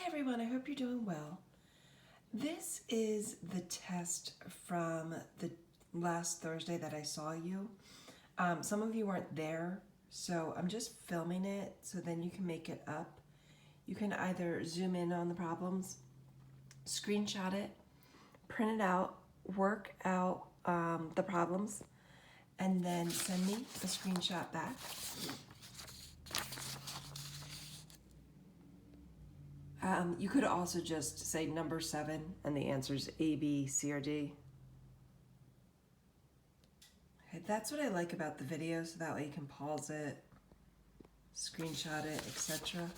everyone, I hope you're doing well. This is the test from the last Thursday that I saw you. Some of you weren't there, so I'm just filming it so then you can make it up. You can either zoom in on the problems, screenshot it, print it out, work out the problems, and then send me a screenshot back. You could also just say number 7 and the answer's A, B, C, or D. Okay, that's what I like about the video, so that way you can pause it, screenshot it, etc.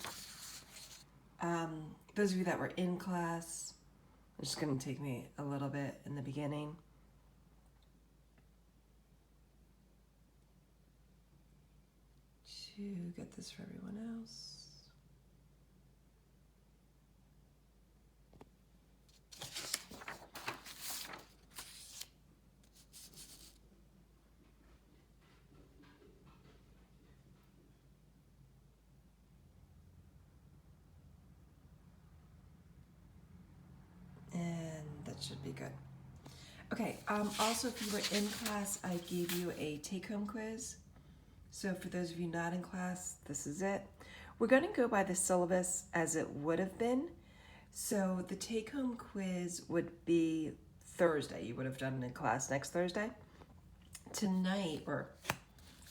Those of you that were in class, it's just going to take me a little bit in the beginning. To get this for everyone else. Should be good. Okay, also if you were in class, I gave you a take-home quiz. So for those of you not in class, this is it. We're going to go by the syllabus as it would have been. So the take-home quiz would be Thursday. You would have done it in class next Thursday. Tonight, or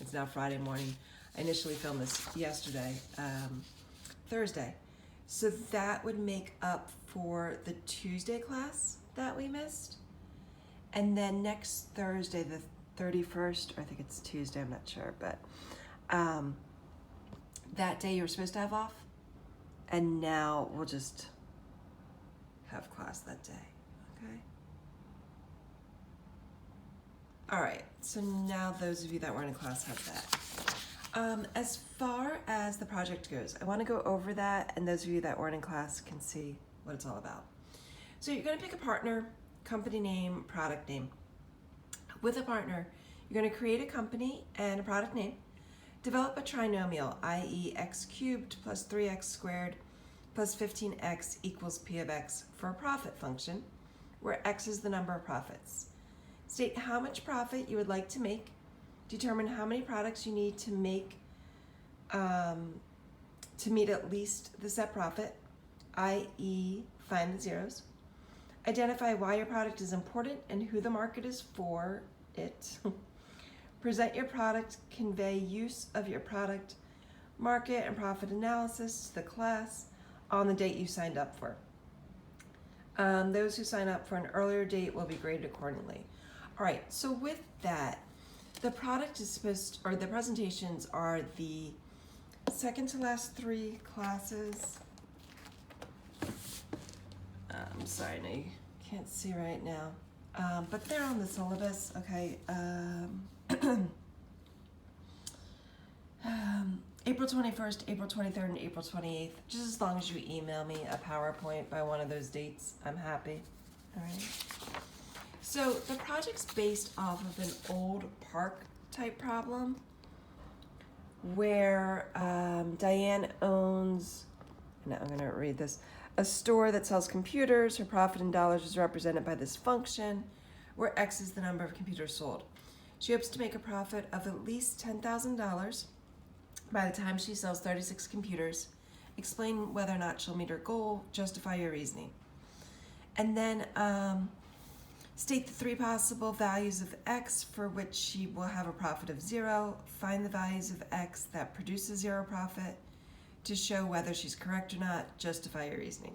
it's now Friday morning, I initially filmed this yesterday, Thursday. So that would make up for the Tuesday class that we missed. And then next Thursday, the 31st, or I think it's Tuesday, I'm not sure, but that day you were supposed to have off. And now we'll just have class that day, okay? All right, so now those of you that weren't in class have that. As far as the project goes, I want to go over that, and those of you that weren't in class can see what it's all about. So you're going to pick a partner, company name, product name. With a partner, you're going to create a company and a product name, develop a trinomial, i.e. x cubed plus 3x squared plus 15x equals p of x for a profit function, where x is the number of profits. State how much profit you would like to make, determine how many products you need to make to meet at least the set profit, i.e. find the zeros. Identify why your product is important and who the market is for it. Present your product, convey use of your product, market and profit analysis to the class on the date you signed up for. Those who sign up for an earlier date will be graded accordingly. All right, so with that, the product is the presentations are the second to last 3 classes. I'm sorry, no, you can't see right now, but they're on the syllabus, okay. April 21st, April 23rd, and April 28th, just as long as you email me a PowerPoint by one of those dates, I'm happy, all right. So the project's based off of an old park type problem where Diane owns, now I'm gonna read this, a store that sells computers. Her profit in dollars is represented by this function, where X is the number of computers sold. She hopes to make a profit of at least $10,000 by the time she sells 36 computers. Explain whether or not she'll meet her goal, justify your reasoning. And then state the 3 possible values of X for which she will have a profit of 0. Find the values of X that produce a 0 profit. To show whether she's correct or not, justify your reasoning.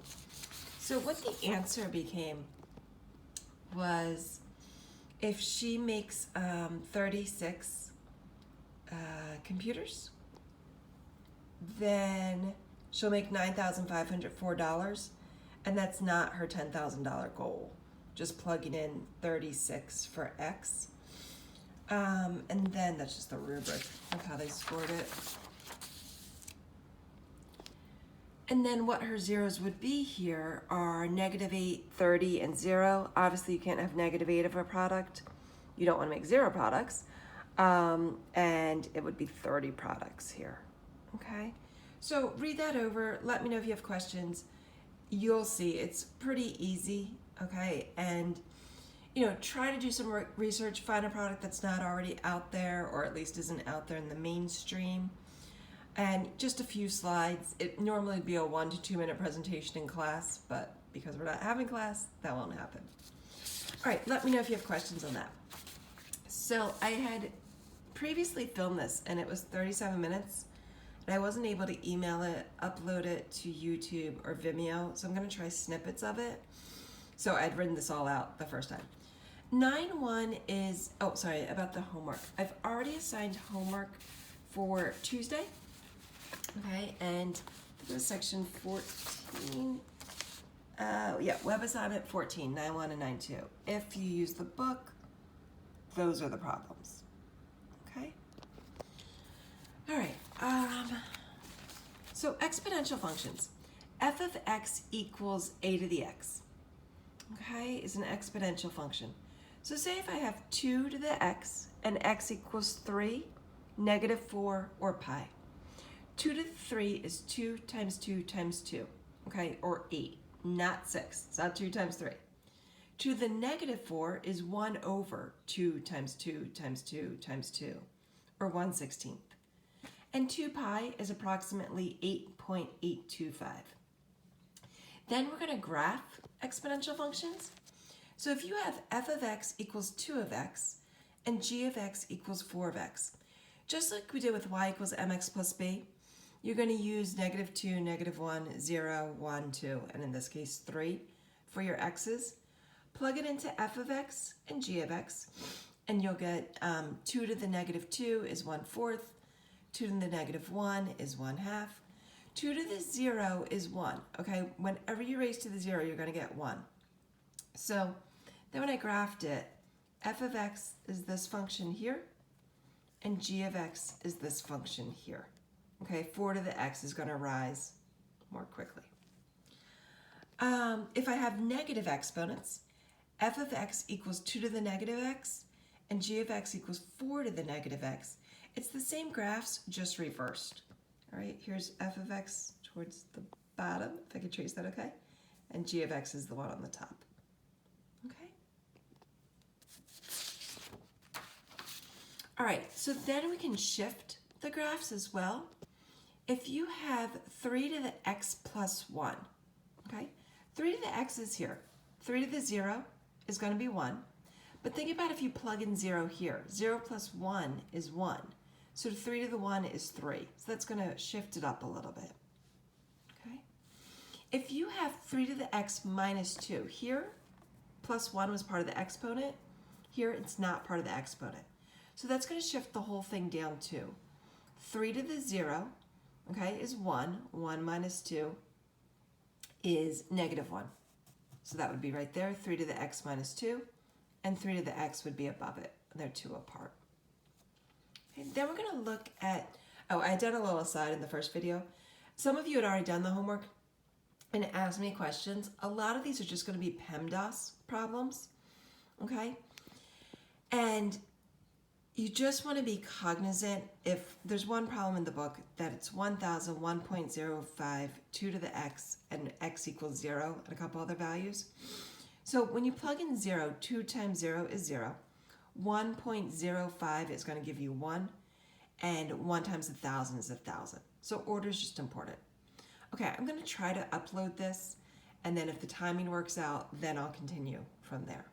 So what the answer became was if she makes 36 computers, then she'll make $9,504, and that's not her $10,000 goal. Just plugging in 36 for X. And then that's just the rubric of how they scored it. And then what her zeros would be here are -8, 30, and 0. Obviously, you can't have -8 of a product. You don't want to make 0 products. And it would be 30 products here, okay? So read that over. Let me know if you have questions. you'll see it's pretty easy, okay? And try to do some research, find a product that's not already out there, or at least isn't out there in the mainstream. And just a few slides. It normally would be a 1 to 2 minute presentation in class, but because we're not having class, that won't happen. All right, let me know if you have questions on that. So I had previously filmed this, and it was 37 minutes, and I wasn't able to email it, upload it to YouTube or Vimeo, so I'm gonna try snippets of it. So I'd written this all out the first time. 9.1 is, about the homework. I've already assigned homework for Tuesday, okay, and it was section 14. Web assignment 14, 9.1 and 9.2. If you use the book, those are the problems, okay? All right, so exponential functions. F of x equals a to the x, okay, is an exponential function. So say if I have 2 to the x and x equals 3, -4, or pi. 2 to the 3 is 2 times 2 times 2, okay, or 8, not 6. It's not 2 times 3. 2 to the -4 is 1 over 2 times 2 times 2 times 2, or 1/16. And 2 pi is approximately 8.825. Then we're going to graph exponential functions. So if you have f of x equals 2 of x and g of x equals 4 of x, just like we did with y equals mx plus b, you're going to use -2, -1, 0, 1, 2, and in this case 3 for your x's. Plug it into f of x and g of x, and you'll get 2 to the -2 is 1/4, 2 to the -1 is 1/2, 2 to the 0 is 1, okay? Whenever you raise to the 0, you're going to get 1. So then when I graphed it, f of x is this function here, and g of x is this function here. Okay, 4 to the x is going to rise more quickly. If I have negative exponents, f of x equals 2 to the -x, and g of x equals 4 to the -x. It's the same graphs, just reversed. All right, here's f of x towards the bottom, if I could trace that, okay? And g of x is the one on the top. Okay? All right, so then we can shift the graphs as well. If you have 3 to the x plus 1, okay? 3 to the x is here. 3 to the 0 is going to be 1. But think about if you plug in 0 here. 0 plus 1 is 1. So 3 to the 1 is 3. So that's going to shift it up a little bit. Okay? If you have 3 to the x minus 2, here, plus 1 was part of the exponent. Here, it's not part of the exponent. So that's going to shift the whole thing down too. 3 to the 0, okay, is 1. 1 minus 2 is -1. So that would be right there, 3 to the x minus 2, and 3 to the x would be above it. They're 2 apart. Okay, then we're going to look at, I did a little aside in the first video. Some of you had already done the homework and asked me questions. A lot of these are just going to be PEMDAS problems, okay? And you just want to be cognizant if there's one problem in the book that it's 1000, 1.05, 2 to the x, and x equals 0, and a couple other values. So when you plug in 0, 2 times 0 is 0. 1.05 is going to give you 1, and 1 times 1,000 is 1,000. So order is just important. Okay, I'm going to try to upload this, and then if the timing works out, then I'll continue from there.